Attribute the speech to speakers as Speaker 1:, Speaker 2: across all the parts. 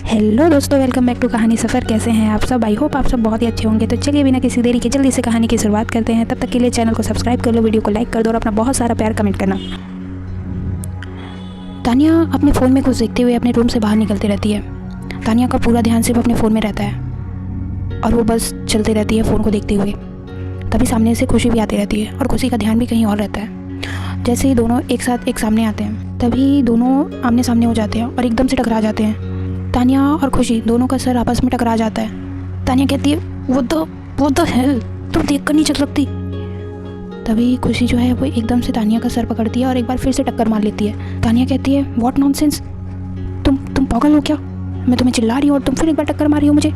Speaker 1: Hello दोस्तों, welcome back to कहानी सफ़र। कैसे हैं आप सब? आई होप आप सब बहुत ही अच्छे होंगे। तो चलिए बिना किसी देरी के जल्दी से कहानी की शुरुआत करते हैं। तब तक के लिए चैनल को सब्सक्राइब कर लो, वीडियो को लाइक कर दो और अपना बहुत सारा प्यार कमेंट करना। तानिया अपने फ़ोन में कुछ देखते हुए अपने रूम से बाहर निकलती रहती है। तानिया का पूरा ध्यान सिर्फ अपने फ़ोन में रहता है और वो बस चलती रहती है फ़ोन को देखते हुए। तभी सामने से खुशी भी आती रहती है और खुशी का ध्यान भी कहीं और रहता है। जैसे ही दोनों एक साथ एक सामने आते हैं तभी दोनों आमने सामने हो जाते हैं और एकदम से टकरा जाते हैं। तानिया और खुशी दोनों का सर आपस में टकरा जाता है। तानिया कहती है, वो द हेल, तुम देख कर नहीं चल सकती। तभी खुशी जो है वो एकदम से तानिया का सर पकड़ती है और एक बार फिर से टक्कर मार लेती है। तानिया कहती है, व्हाट नॉनसेंस, तुम पागल हो क्या? मैं तुम्हें चिल्ला रही हूँ और तुम फिर एक बार टक्कर मार रही हो मुझे।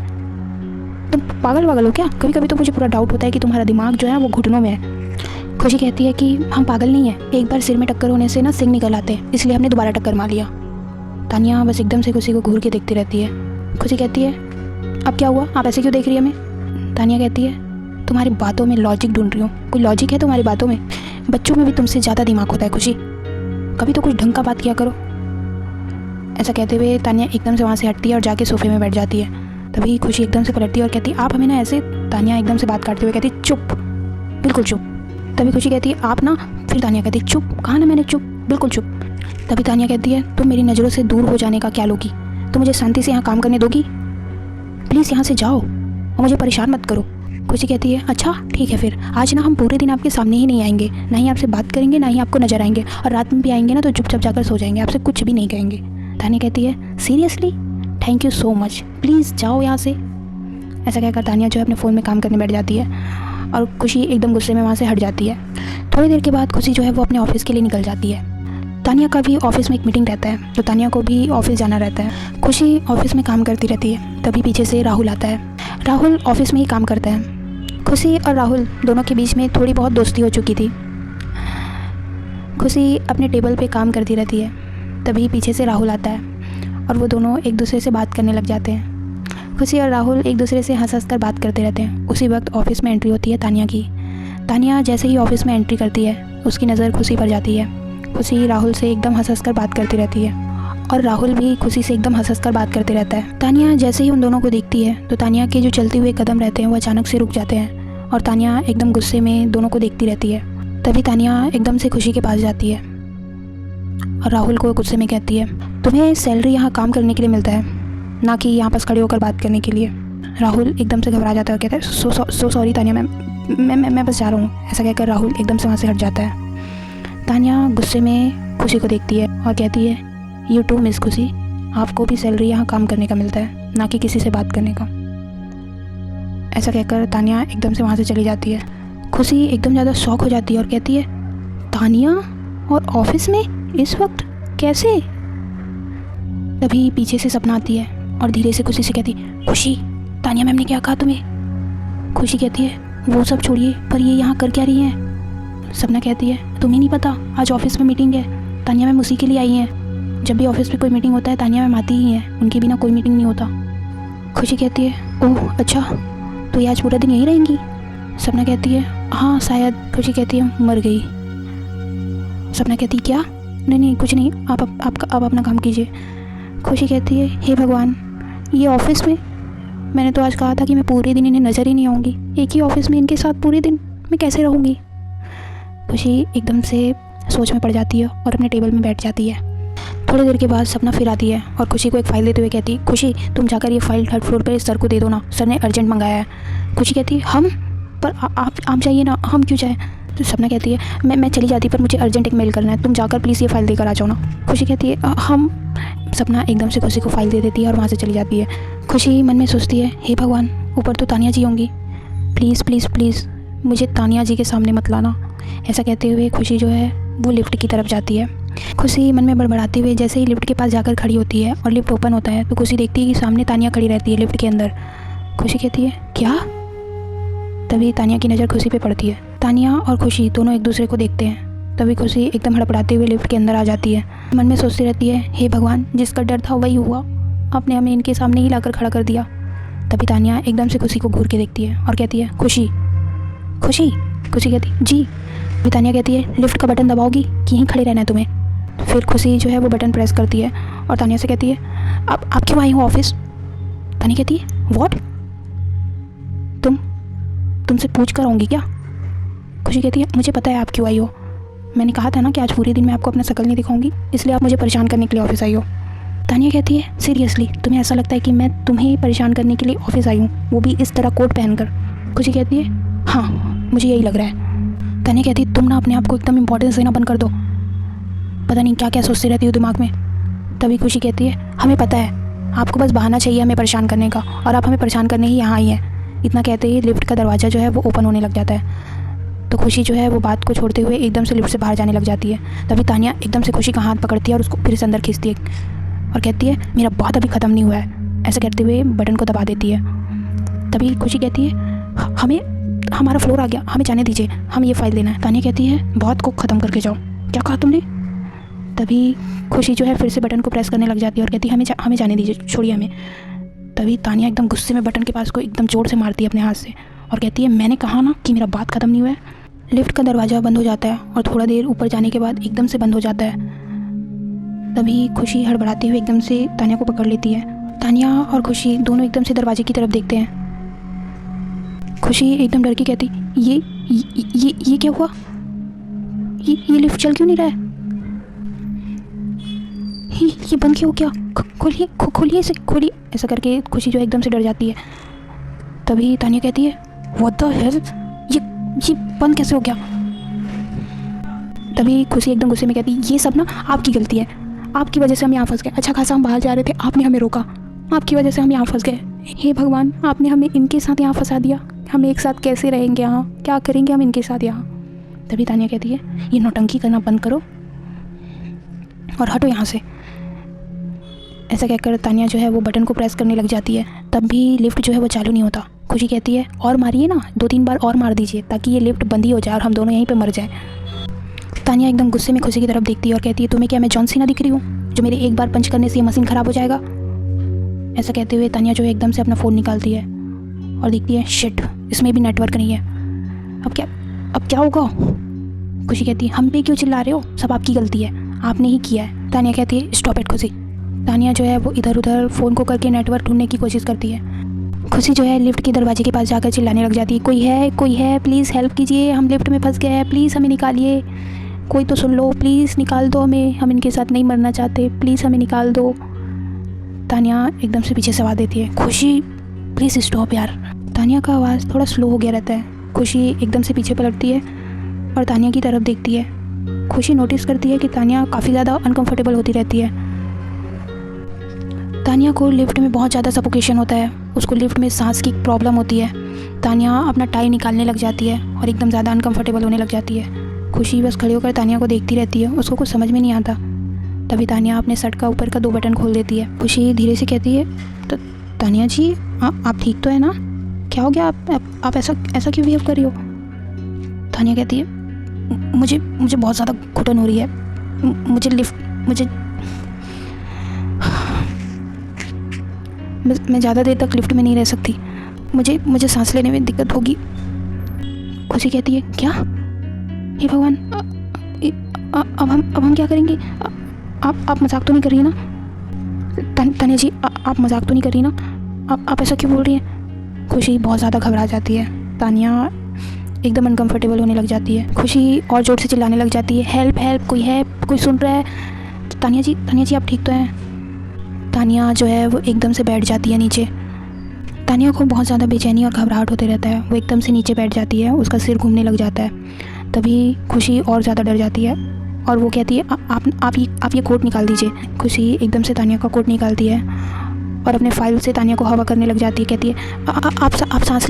Speaker 1: तुम पागल हो क्या? कभी कभी तो मुझे पूरा डाउट होता है कि तुम्हारा दिमाग जो है वो घुटनों में है। खुशी कहती है कि हम पागल नहीं है, एक बार सिर में टक्कर होने से ना सिंग निकल आते हैं, इसलिए हमने दोबारा टक्कर मार लिया। तानिया बस एकदम से खुशी को घूर के देखती रहती है। खुशी कहती है, अब क्या हुआ, आप ऐसे क्यों देख रही है हमें? तानिया कहती है, तुम्हारी बातों में लॉजिक ढूंढ रही हूँ। कोई लॉजिक है तुम्हारी बातों में? बच्चों में भी तुमसे ज़्यादा दिमाग होता है खुशी, कभी तो कुछ ढंग का बात किया करो। ऐसा कहते हुए तानिया एकदम से वहाँ से हटती है और जाके सोफे में बैठ जाती है। तभी खुशी एकदम से पलटती है और कहती है, आप हमें ना ऐसे। तानिया एकदम से बात काटते हुए कहती है, चुप, बिल्कुल चुप। तभी खुशी कहती है, आप ना। फिर तानिया कहती है, चुप, कहा ना मैंने, चुप, बिल्कुल चुप। तभी तानिया कहती है, तुम मेरी नज़रों से दूर हो जाने का क्या लोगी? तुम मुझे शांति से यहाँ काम करने दोगी? प्लीज़ यहाँ से जाओ और मुझे परेशान मत करो। खुशी कहती है, अच्छा ठीक है, फिर आज ना हम पूरे दिन आपके सामने ही नहीं आएंगे, ना ही आपसे बात करेंगे, ना ही आपको नजर आएंगे, और रात में भी आएंगे ना तो चुपचाप जाकर सो जाएंगे, आपसे कुछ भी नहीं कहेंगे। तानिया कहती है, seriously, thank you so much, please जाओ यहाँ से। ऐसा कहकर तानिया जो है अपने फ़ोन में काम करने बैठ जाती है और खुशी एकदम गुस्से में वहाँ से हट जाती है। थोड़ी देर के बाद खुशी जो है वो अपने ऑफिस के लिए निकल जाती है। तानिया का भी ऑफिस में एक मीटिंग रहता है तो तानिया को भी ऑफिस जाना रहता है। खुशी ऑफिस में काम करती रहती है। तभी पीछे से राहुल आता है। राहुल ऑफिस में ही काम करता है। खुशी और राहुल दोनों के बीच में थोड़ी बहुत दोस्ती हो चुकी थी। खुशी अपने टेबल पे काम करती रहती है। तभी पीछे से राहुल आता है और वो दोनों एक दूसरे से बात करने लग जाते हैं। खुशी और राहुल एक दूसरे से हंस कर बात करते रहते हैं। उसी वक्त ऑफिस में एंट्री होती है तानिया की। तानिया जैसे ही ऑफिस में एंट्री करती है उसकी नज़र खुशी पर जाती है। खुशी राहुल से एकदम हंस कर बात करती रहती है और राहुल भी खुशी से एकदम हंस कर बात करते रहता है। तानिया जैसे ही उन दोनों को देखती है तो तानिया के जो चलते हुए कदम रहते हैं वो अचानक से रुक जाते हैं और तानिया एकदम गुस्से में दोनों को देखती रहती है। तभी तानिया एकदम से खुशी के पास जाती है और राहुल को गुस्से में कहती है, तुम्हें सैलरी यहाँ काम करने के लिए मिलता है, ना कि यहाँ पास खड़े होकर बात करने के लिए। राहुल एकदम से घबरा जाता है और कहता है, सो सॉरी तानिया मैम, मैं बस जा रहा हूँ। ऐसा कहकर राहुल एकदम से वहाँ से हट जाता है। तानिया गुस्से में खुशी को देखती है और कहती है, यू टू मिस खुशी, आपको भी सैलरी यहाँ काम करने का मिलता है, ना कि किसी से बात करने का। ऐसा कहकर तानिया एकदम से वहाँ से चली जाती है। खुशी एकदम ज़्यादा शॉक हो जाती है और कहती है, तानिया और ऑफिस में इस वक्त कैसे? तभी पीछे से सपना आती है और धीरे से खुशी से कहती, खुशी, तानिया मैम ने क्या कहा तुम्हें? खुशी कहती है, वो सब छोड़िए, पर ये यहाँ कर क्या रही हैं? सपना कहती है, तुम्हें नहीं पता आज ऑफिस में मीटिंग है, तानिया मैम उसी के लिए आई हैं। जब भी ऑफिस में कोई मीटिंग होता है तानिया मैम आती ही हैं, उनके बिना कोई मीटिंग नहीं होता। खुशी कहती है, ओह अच्छा, तो ये आज पूरा दिन यहीं रहेंगी? सपना कहती है, हाँ शायद। खुशी कहती है, मर गई। सपना कहती है, क्या? नहीं कुछ नहीं, आप अपना काम कीजिए। खुशी कहती है, हे भगवान, ये ऑफिस में, मैंने तो आज कहा था कि मैं पूरे दिन इन्हें नज़र ही नहीं आऊँगी, एक ही ऑफिस में इनके साथ पूरे दिन मैं कैसे रहूँगी? खुशी एकदम से सोच में पड़ जाती है और अपने टेबल में बैठ जाती है। थोड़ी देर के बाद सपना फिर आती है और खुशी को एक फ़ाइल देते हुए कहती है, खुशी तुम जाकर ये फ़ाइल 3rd फ्लोर पर सर को दे दो ना, सर ने अर्जेंट मंगाया है। खुशी कहती है, हम? पर आप जाइए ना, हम क्यों जाए? तो सपना कहती है, मैं चली जाती, पर मुझे अर्जेंट एक मेल करना है, तुम जाकर प्लीज़ ये फ़ाइल देकर आ जाओ ना। खुशी कहती है, हम। सपना एकदम से खुशी को फ़ाइल दे देती है और वहाँ से चली जाती है। खुशी मन में सोचती है, हे भगवान, ऊपर तो तानिया जी होंगी, प्लीज़ प्लीज़ प्लीज़ मुझे तानिया जी के सामने मत लाना। ऐसा कहते हुए खुशी जो है वो लिफ्ट की तरफ जाती है। खुशी मन में बड़बड़ाते हुए जैसे ही लिफ्ट के पास जाकर खड़ी होती है और लिफ्ट ओपन होता है तो खुशी देखती है कि सामने तानिया खड़ी रहती है लिफ्ट के अंदर। खुशी कहती है, क्या? तभी तानिया की नज़र खुशी पे पड़ती है। तानिया और खुशी दोनों एक दूसरे को देखते हैं। तभी खुशी एकदम हड़बड़ाते हुए लिफ्ट के अंदर आ जाती है। मन में सोचती रहती है, हे भगवान, जिसका डर था वही हुआ, आपने हमें इनके सामने ही लाकर खड़ा कर दिया। तभी तानिया एकदम से खुशी को घूर के देखती है और कहती है, खुशी। खुशी कहती, जी। तानिया कहती है, लिफ्ट का बटन दबाओगी कि यहीं खड़े रहना है तुम्हें? फिर खुशी जो है वो बटन प्रेस करती है और तानिया से कहती है आप क्यों आई हो ऑफिस? तानिया कहती है व्हाट? तुमसे पूछ कर आऊँगी क्या? खुशी कहती है मुझे पता है आप क्यों आई हो। मैंने कहा था ना कि आज पूरे दिन मैं आपको अपना शकल नहीं दिखाऊंगी, इसलिए आप मुझे परेशान करने के लिए ऑफिस आई हो। तानिया कहती है सीरियसली तुम्हें ऐसा लगता है कि मैं तुम्हें परेशान करने के लिए ऑफिस आई हूँ, वो भी इस तरह कोट पहनकर? खुशी कहती है हाँ मुझे यही लग रहा है। तानिया कहती है तुम ना अपने आप को एकदम इम्पोर्टेंस देना बंद कर दो, पता नहीं क्या क्या सोचती रहती हो दिमाग में। तभी खुशी कहती है हमें पता है, आपको बस बहाना चाहिए हमें परेशान करने का, और आप हमें परेशान करने ही यहाँ आई हैं। इतना कहते ही लिफ्ट का दरवाज़ा जो है वो ओपन होने लग जाता है। तो खुशी जो है वो बात को छोड़ते हुए एकदम से लिफ्ट से बाहर जाने लग जाती है। तभी तानिया एकदम से खुशी का हाथ पकड़ती है और उसको फिर से अंदर खींचती है और कहती है मेरा बात अभी ख़त्म नहीं हुआ है। ऐसा कहते हुए बटन को दबा देती है। तभी खुशी कहती है हमें हमारा फ्लोर आ गया, हमें जाने दीजिए, हमें ये फाइल देना है। तानिया कहती है बात को ख़त्म करके जाओ। क्या कहा तुमने? तभी खुशी जो है फिर से बटन को प्रेस करने लग जाती है और कहती है हमें जाने दीजिए, छोड़िए हमें। तभी तानिया एकदम गुस्से में बटन के पास को एकदम जोर से मारती है अपने हाथ से और कहती है मैंने कहा ना कि मेरा बात ख़त्म नहीं हुआ है। लिफ्ट का दरवाज़ा बंद हो जाता है और थोड़ा देर ऊपर जाने के बाद एकदम से बंद हो जाता है। तभी खुशी हड़बड़ाती हुई एकदम से तानिया को पकड़ लेती है। तानिया और खुशी दोनों एकदम से दरवाजे की तरफ देखते हैं। खुशी एकदम डर के कहती ये क्या हुआ? ये लिफ्ट चल क्यों नहीं रहा है? ये बंद क्यों हो गया? खोलिए इसे, खोलिए। ऐसा करके खुशी जो एकदम से डर जाती है। तभी तानिया कहती है व्हाट द हेल, ये बंद कैसे हो गया? तभी खुशी एकदम गुस्से में कहती ये सब ना आपकी गलती है, आपकी वजह से हम यहाँ फंस गए। अच्छा खासा हम बाहर जा रहे थे, आपने हमें रोका, आपकी वजह से हम यहाँ फंस गए। हे भगवान, आपने हमें इनके साथ यहाँ फंसा दिया। हम एक साथ कैसे रहेंगे यहाँ, क्या करेंगे हम इनके साथ यहाँ? तभी तानिया कहती है ये नौटंकी करना बंद करो और हटो यहाँ से। ऐसा कहकर तानिया जो है वो बटन को प्रेस करने लग जाती है। तब भी लिफ्ट जो है वो चालू नहीं होता। खुशी कहती है और मारिए ना, 2-3 बार और मार दीजिए ताकि ये लिफ्ट बंद ही हो जाए और हम दोनों यहीं पे मर जाएं। तानिया एकदम गुस्से में खुशी की तरफ देखती है और कहती है तुम्हें क्या मैं जॉन सीना दिख रही हूँ जो मेरे एक बार पंच करने से ये मशीन ख़राब हो जाएगा? ऐसा कहते हुए तानिया जो है एकदम से अपना फ़ोन निकालती है और देखती है शिट, इसमें भी नेटवर्क नहीं है। अब क्या होगा? खुशी कहती है हम पे क्यों चिल्ला रहे हो, सब आपकी गलती है, आपने ही किया है। तानिया कहती है स्टॉप इट खुशी। तानिया जो है वो इधर उधर फ़ोन को करके नेटवर्क ढूंढने की कोशिश करती है। खुशी जो है लिफ्ट के दरवाजे के पास जाकर चिल्लाने लग जाती है कोई है प्लीज़ हेल्प कीजिए, हम लिफ्ट में फंस गए हैं, प्लीज़ हमें निकालिए, कोई तो सुन लो, प्लीज़ निकाल दो हमें, हम इनके साथ नहीं मरना चाहते, प्लीज़ हमें निकाल दो। तानिया एकदम से पीछे से आवाज़ देती है खुशी प्लीज़ स्टॉप यार। तानिया का आवाज़ थोड़ा स्लो हो गया रहता है। खुशी एकदम से पीछे पलटती है और तानिया की तरफ देखती है। खुशी नोटिस करती है कि तानिया काफ़ी ज़्यादा अनकंफर्टेबल होती रहती है। तानिया को लिफ्ट में बहुत ज़्यादा सफोकेशन होता है, उसको लिफ्ट में सांस की प्रॉब्लम होती है। तानिया अपना टाई निकालने लग जाती है और एकदम ज़्यादा अनकंफर्टेबल होने लग जाती है। खुशी बस खड़ी होकर तानिया को देखती रहती है, उसको कुछ समझ में नहीं आता। तभी तानिया अपने शर्ट का ऊपर का 2 बटन खोल देती है। खुशी धीरे से कहती है तो तानिया जी आप ठीक तो है ना? क्या हो गया? आप ऐसा क्यों बिहेव कर रही हो? तानिया कहती है मुझे बहुत ज़्यादा घुटन हो रही है, मैं ज़्यादा देर तक लिफ्ट में नहीं रह सकती, मुझे सांस लेने में दिक्कत होगी। खुशी कहती है क्या? हे भगवान, अब हम क्या करेंगे? आप मजाक तो नहीं कर रही है ना? तानिया जी आप मजाक तो नहीं कर रही ना? आप ऐसा क्यों बोल रही हैं? खुशी बहुत ज़्यादा घबरा जाती है। तानिया एकदम अनकंफर्टेबल होने लग जाती है। खुशी और जोर से चिल्लाने लग जाती है हेल्प, कोई सुन रहा है? तानिया जी आप ठीक तो हैं? तानिया जो है वो एकदम से बैठ जाती है नीचे। तानिया को बहुत ज़्यादा बेचैनी और घबराहट होते रहता है। वो एकदम से नीचे बैठ जाती है, उसका सिर घूमने लग जाता है। तभी खुशी और ज़्यादा डर जाती है और वो कहती है आप ये कोट निकाल दीजिए। खुशी एकदम से तानिया का कोट निकालती है और अपने फाइल से तानिया को हवा करने लग जाती है। कहती है आप सांस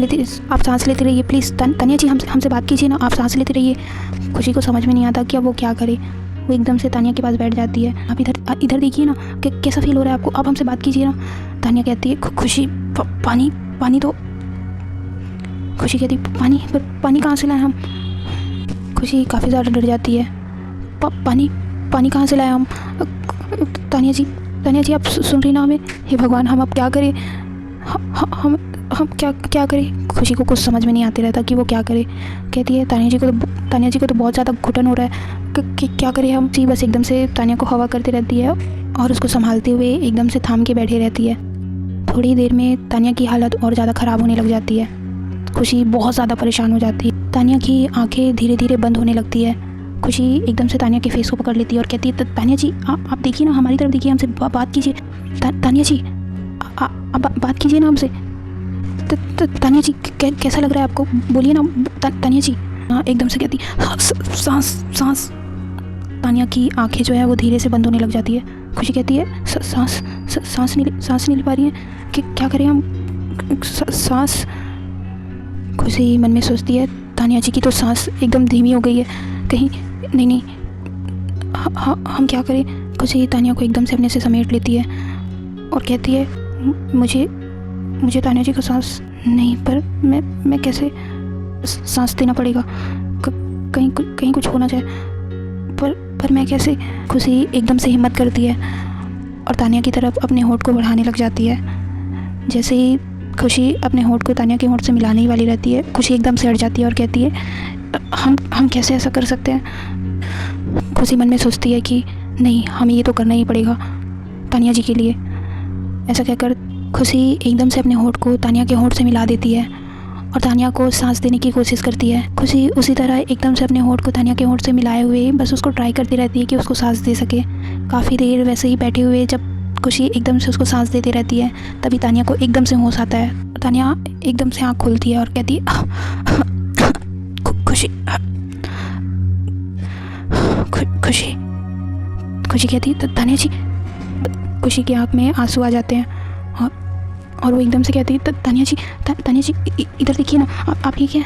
Speaker 1: लेते रहिए प्लीज़। तानिया जी हमसे बात कीजिए ना, आप सांस लेते रहिए। खुशी को समझ में नहीं आता कि अब वो क्या करे। वो एकदम से तानिया के पास बैठ जाती है। आप इधर देखिए ना कि कैसा फील हो रहा है आपको, आप हमसे बात कीजिए ना। तानिया कहती है खुशी पानी तो। खुशी कहती है पानी कहाँ से लाए हम? खुशी काफ़ी ज़्यादा डर जाती है। पानी कहाँ से लाए हम? तानिया जी आप सुन रही ना हमें? हे भगवान, हम अब क्या करें? हम क्या करें? खुशी को कुछ समझ में नहीं आते रहता कि वो क्या करे। कहती है तानिया जी को तो बहुत ज़्यादा घुटन हो रहा है, क्या करें हम? जी बस एकदम से तानिया को हवा करती रहती है और उसको संभालते हुए एकदम से थाम के बैठी रहती है। थोड़ी देर में तानिया की हालत और ज़्यादा ख़राब होने लग जाती है। खुशी बहुत ज़्यादा परेशान हो जाती है। तानिया की आंखें धीरे धीरे बंद होने लगती है। खुशी एकदम से तानिया के फेस को पकड़ लेती है और कहती है तानिया जी आप देखिए ना, हमारी तरफ देखिए, हमसे बात कीजिए। तानिया जी आप बात कीजिए ना हमसे। तानिया जी कैसा लग रहा है आपको? बोलिए ना तानिया जी। एकदम से कहती सांस। तानिया की आंखें जो है वो धीरे से बंद होने लग जाती है। खुशी कहती है सांस नहीं ले पा रही है, क्या करें हम? सांस। खुशी मन में सोचती है तानिया जी की तो सांस एकदम धीमी हो गई है, कहीं नहीं हम क्या करें? खुशी तानिया को एकदम से अपने से समेट लेती है और कहती है मुझे तानिया जी को सांस नहीं, पर मैं कैसे? सांस देना पड़ेगा, कहीं कुछ होना जाए, पर मैं कैसे? खुशी एकदम से हिम्मत करती है और तानिया की तरफ अपने होंठ को बढ़ाने लग जाती है। जैसे ही खुशी अपने होंठ को तानिया के होंठ से मिलाने ही वाली रहती है, खुशी एकदम से हट जाती है और कहती है हम कैसे ऐसा कर सकते हैं? खुशी मन में सोचती है कि नहीं, हमें ये तो करना ही पड़ेगा तानिया जी के लिए। ऐसा कहकर खुशी एकदम से अपने होंठ को तानिया के होंठ से मिला देती है और तानिया को सांस देने की कोशिश करती है। खुशी उसी तरह एकदम से अपने होंठ को तानिया के होंठ से मिलाए हुए बस उसको ट्राई करती रहती है कि उसको सांस दे सके। काफ़ी देर वैसे ही बैठे हुए जब खुशी एकदम से उसको सांस देती रहती है, तभी तानिया को एकदम से होश आता है। तानिया एकदम से आँख खोलती है और कहती है खुशी कहती है तानिया जी। खुशी की आँख में आंसू आ जाते हैं और वो एकदम से कहती है तानिया जी इधर देखिए ना, आप ठीक हैं?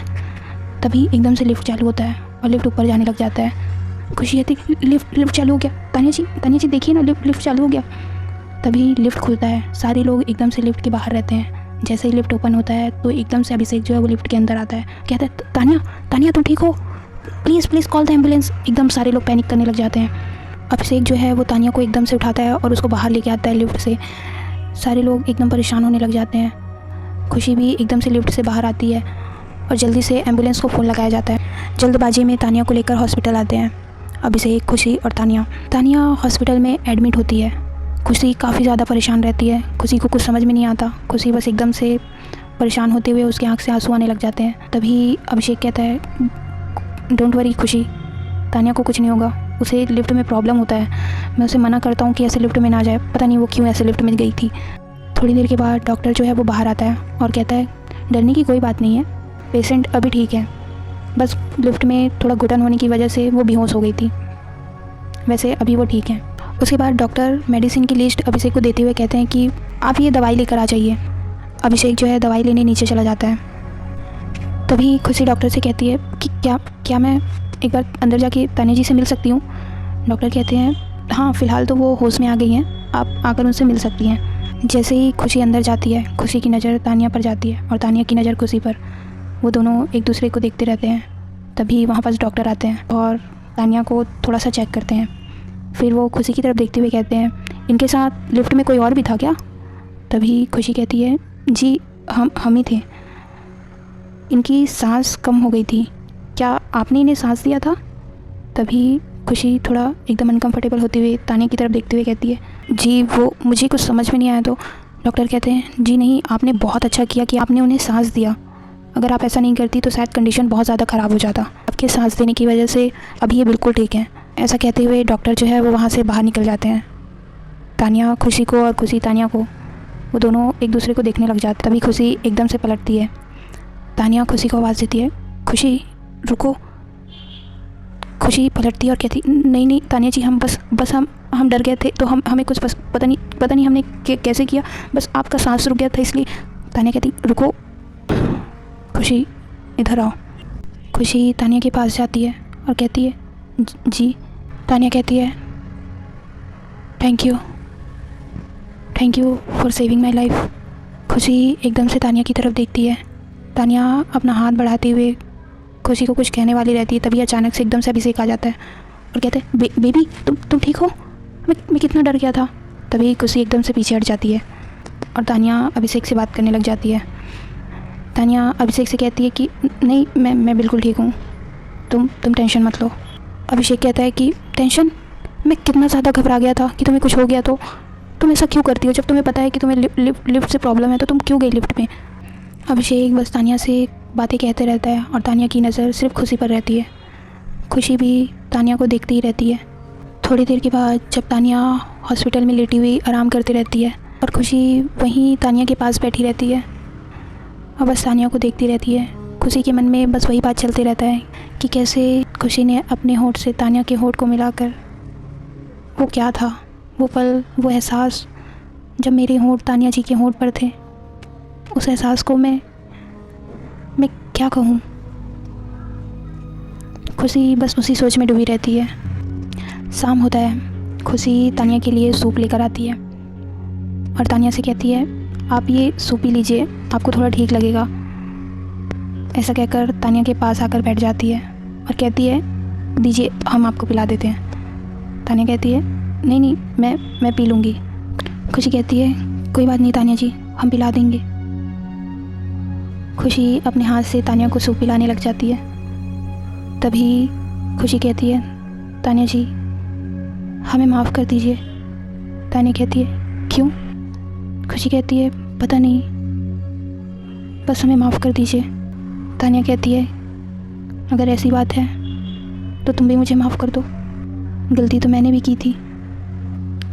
Speaker 1: तभी एकदम से लिफ्ट चालू होता है और लिफ्ट ऊपर जाने लग जाता है। खुशी कहती लिफ्ट चालू हो गया, तानिया जी देखिए ना, लिफ्ट चालू हो गया। तभी लिफ्ट खुलता है। सारे लोग एकदम से लिफ्ट के बाहर रहते हैं। जैसे ही लिफ्ट ओपन होता है तो एकदम से अभिषेक जो है वो लिफ्ट के अंदर आता है। कहता है तानिया तुम ठीक हो? Please call the ambulance. एकदम सारे लोग पैनिक करने लग जाते हैं। अभिषेक जो है वो तानिया को एकदम से उठाता है और उसको बाहर लेके आता है लिफ्ट से। सारे लोग एकदम परेशान होने लग जाते हैं। खुशी भी एकदम से लिफ्ट से बाहर आती है और जल्दी से एम्बुलेंस को फ़ोन लगाया जाता है। जल्दबाजी में तानिया को लेकर हॉस्पिटल आते हैं अभिषेक, खुशी और तानिया हॉस्पिटल में एडमिट होती है। खुशी काफ़ी ज़्यादा परेशान रहती है। खुशी को कुछ समझ में नहीं आता। खुशी बस एकदम से परेशान होते हुए उसकी आँख से आंसू आने लग जाते हैं। तभी अभिषेक कहता है डोंट वरी खुशी, तानिया को कुछ नहीं होगा, उसे लिफ्ट में प्रॉब्लम होता है। मैं उसे मना करता हूँ कि ऐसे लिफ्ट में ना जाए, पता नहीं वो क्यों ऐसे लिफ्ट में गई थी। थोड़ी देर के बाद डॉक्टर जो है वो बाहर आता है और कहता है डरने की कोई बात नहीं है, पेशेंट अभी ठीक है, बस लिफ्ट में थोड़ा घुटन होने की वजह से वो बेहोश हो गई थी, वैसे अभी वो ठीक है। उसके बाद डॉक्टर मेडिसिन की लिस्ट अभिषेक को देते हुए कहते हैं कि आप ये दवाई लेकर आ जाइए। अभिषेक जो है दवाई लेने नीचे चला जाता है। तभी खुशी डॉक्टर से कहती है कि क्या मैं एक बार अंदर जाके तानिया जी से मिल सकती हूँ? डॉक्टर कहते हैं हाँ, फ़िलहाल तो वो होश में आ गई हैं, आप आकर उनसे मिल सकती हैं। जैसे ही खुशी अंदर जाती है, खुशी की नज़र तानिया पर जाती है और तानिया की नज़र खुशी पर। वो दोनों एक दूसरे को देखते रहते हैं। तभी वहाँ पास डॉक्टर आते हैं और तानिया को थोड़ा सा चेक करते हैं। फिर वो खुशी की तरफ देखते हुए कहते हैं इनके साथ लिफ्ट में कोई और भी था क्या? तभी खुशी कहती है जी हम ही थे, इनकी सांस कम हो गई थी, क्या आपने इन्हें सांस दिया था? तभी खुशी थोड़ा एकदम अनकंफर्टेबल होते हुए तानिया की तरफ देखते हुए कहती है जी वो मुझे कुछ समझ में नहीं आया। तो डॉक्टर कहते हैं जी नहीं, आपने बहुत अच्छा किया कि आपने उन्हें सांस दिया, अगर आप ऐसा नहीं करती तो शायद कंडीशन बहुत ज़्यादा ख़राब हो जाता। आपके सांस देने की वजह से अभी ये बिल्कुल ठीक है। ऐसा कहते हुए डॉक्टर जो है वो वहाँ से बाहर निकल जाते हैं। तानिया खुशी को और खुशी तानिया को, वो दोनों एक दूसरे को देखने लग जाते। तभी खुशी एकदम से पलटती है। तानिया खुशी को आवाज़ देती है खुशी रुको। खुशी पलटती है और कहती नहीं तानिया जी, हम बस हम डर गए थे, तो हमें कुछ बस पता नहीं हमने कैसे किया, बस आपका सांस रुक गया था इसलिए। तानिया कहती रुको खुशी इधर आओ। खुशी तानिया के पास जाती है और कहती है जी। तानिया कहती है thank you for saving my life. खुशी एकदम से तानिया की तरफ देखती है। तानिया अपना हाथ बढ़ाते हुए खुशी को कुछ कहने वाली रहती है। तभी अचानक से एकदम से अभिषेक आ जाता है और कहते हैं बेबी तुम ठीक हो? मैं कितना डर गया था। तभी खुशी एकदम से पीछे हट जाती है। और तानिया अभिषेक से बात करने लग जाती है। तानिया अभिषेक से कहती है कि नहीं, मैं बिल्कुल ठीक हूँ, तुम टेंशन मत लो। अभिषेक कहता है कि टेंशन? मैं कितना ज़्यादा घबरा गया था कि तुम्हें कुछ हो गया, तो तुम ऐसा क्यों करती हो? जब तुम्हें पता है कि तुम्हें लिफ्ट से प्रॉब्लम है तो तुम क्यों गई लिफ्ट में? अभिषेक बस तानिया से बातें कहते रहता है और तानिया की नज़र सिर्फ खुशी पर रहती है। खुशी भी तानिया को देखती ही रहती है। थोड़ी देर के बाद जब तानिया हॉस्पिटल में लेटी हुई आराम करती रहती है और खुशी वहीं तानिया के पास बैठी रहती है और बस तानिया को देखती रहती है। खुशी के मन में बस वही बात चलते रहता है कि कैसे खुशी ने अपने होंठ से तानिया के होंठ को मिलाकर, वो क्या था वो पल, वो एहसास जब मेरे होंठ तानिया जी के होंठ पर थे, उस एहसास को मैं क्या कहूँ। खुशी बस उसी सोच में डूबी रहती है। शाम होता है। खुशी तानिया के लिए सूप लेकर आती है और तानिया से कहती है आप ये सूप पी लीजिए, आपको थोड़ा ठीक लगेगा। ऐसा कहकर तानिया के पास आकर बैठ जाती है और कहती है दीजिए, हम आपको पिला देते हैं। तानिया कहती है नहीं, मैं पी लूँगी। खुशी कहती है कोई बात नहीं तानिया जी, हम पिला देंगे। खुशी अपने हाथ से तानिया को सूप पिलाने लग जाती है। तभी खुशी कहती है तानिया जी, हमें माफ़ कर दीजिए। तानिया कहती है क्यों? खुशी कहती है पता नहीं, बस हमें माफ़ कर दीजिए। तानिया कहती है अगर ऐसी बात है तो तुम भी मुझे माफ़ कर दो, गलती तो मैंने भी की थी।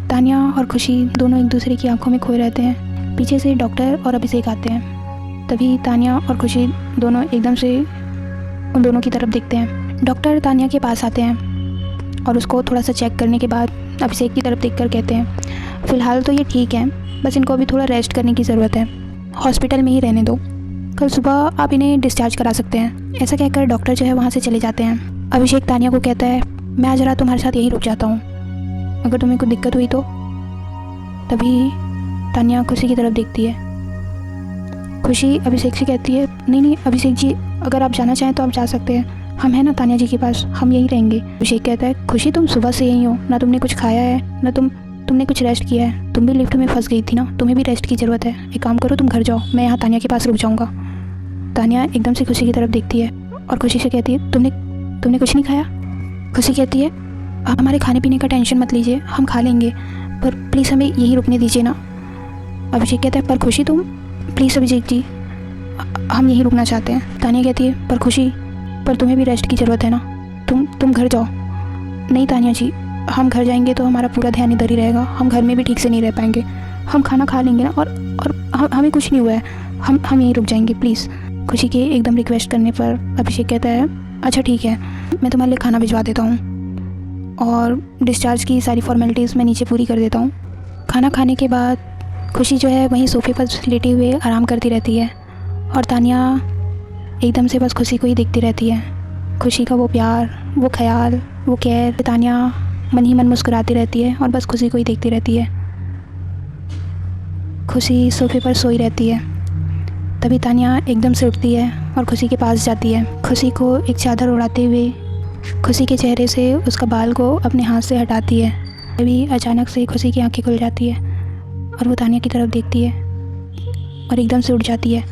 Speaker 1: तानिया और खुशी दोनों एक दूसरे की आंखों में खोए रहते हैं। पीछे से डॉक्टर और अभिषेक आते हैं। तभी तानिया और खुशी दोनों एकदम से उन दोनों की तरफ देखते हैं। डॉक्टर तानिया के पास आते हैं और उसको थोड़ा सा चेक करने के बाद अभिषेक की तरफ देखकर कहते हैं फ़िलहाल तो ये ठीक है, बस इनको अभी थोड़ा रेस्ट करने की ज़रूरत है, हॉस्पिटल में ही रहने दो, कल सुबह आप इन्हें डिस्चार्ज करा सकते हैं। ऐसा कहकर डॉक्टर जो है वहाँ से चले जाते हैं। अभिषेक तानिया को कहता है मैं आज रात तुम्हारे साथ यहीं रुक जाता हूँ, अगर तुम्हें कोई दिक्कत हुई तो। तभी तानिया खुशी की तरफ देखती है। खुशी अभिषेक से कहती है नहीं अभिषेक जी, अगर आप जाना चाहें तो आप जा सकते हैं, हम हैं ना तानिया जी के पास, हम यहीं रहेंगे। अभिषेक कहता है खुशी तुम सुबह से यहीं हो, ना तुमने कुछ खाया है ना तुमने कुछ रेस्ट किया है, तुम भी लिफ्ट में फंस गई थी ना, तुम्हें भी रेस्ट की ज़रूरत है। एक काम करो तुम घर जाओ, मैं यहाँ तानिया के पास रुक जाऊँगा। तानिया एकदम से खुशी की तरफ देखती है और खुशी से कहती है तुमने कुछ नहीं खाया? खुशी कहती है हमारे खाने पीने का टेंशन मत लीजिए, हम खा लेंगे, पर प्लीज़ हमें यहीं रुकने दीजिए ना। अभिषेक कहता है पर खुशी तुम, प्लीज़ अभिषेक जी, हम यहीं रुकना चाहते हैं। तानिया कहती है पर खुशी, पर तुम्हें भी रेस्ट की ज़रूरत है ना, तुम घर जाओ। नहीं तानिया जी, हम घर जाएंगे तो हमारा पूरा ध्यान इधर ही रहेगा, हम घर में भी ठीक से नहीं रह पाएंगे, हम खाना खा लेंगे ना, और हमें कुछ नहीं हुआ है, हम यहीं रुक जाएंगे प्लीज़। खुशी के एकदम रिक्वेस्ट करने पर अभिषेक कहता है अच्छा ठीक है, मैं तुम्हारे लिए खाना भिजवा देता हूँ और डिस्चार्ज की सारी फॉर्मेलिटीज़ मैं नीचे पूरी कर देता हूँ। खाना खाने के बाद खुशी जो है वहीं सोफे पर लेटे हुए आराम करती रहती है और तानिया एकदम से बस खुशी को ही देखती रहती है। खुशी का वो प्यार, वो ख्याल, वो केयर, तानिया मन ही मन मुस्कुराती रहती है और बस खुशी को ही देखती रहती है। खुशी सोफे पर सोई रहती है। तभी तानिया एकदम से उठती है और खुशी के पास जाती है। खुशी को एक चादर उड़ाते हुए खुशी के चेहरे से उसका बाल को अपने हाथ से हटाती है। तभी अचानक से खुशी की आंखें खुल जाती है और वो तानिया की तरफ देखती है और एकदम से उठ जाती है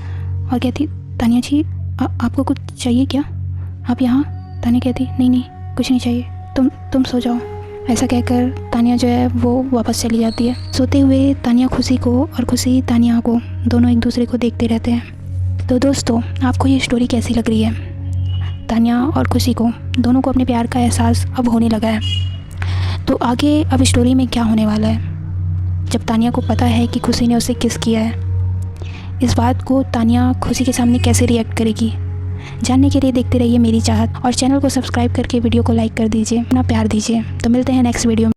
Speaker 1: और कहती तानिया जी आपको कुछ चाहिए क्या, आप यहाँ? तानिया कहती नहीं कुछ नहीं चाहिए, तुम सो जाओ। ऐसा कहकर तानिया जो है वो वापस चली जाती है। सोते हुए तानिया खुशी को और खुशी तानिया को दोनों एक दूसरे को देखते रहते हैं। तो दोस्तों आपको ये स्टोरी कैसी लग रही है? तानिया और खुशी को दोनों को अपने प्यार का एहसास अब होने लगा है। तो आगे अब स्टोरी में क्या होने वाला है? जब तानिया को पता है कि खुशी ने उसे किस किया है, इस बात को तानिया खुशी के सामने कैसे रिएक्ट करेगी, जानने के लिए देखते रहिए मेरी चाहत और चैनल को सब्सक्राइब करके वीडियो को लाइक कर दीजिए, अपना प्यार दीजिए। तो मिलते हैं नेक्स्ट वीडियो में।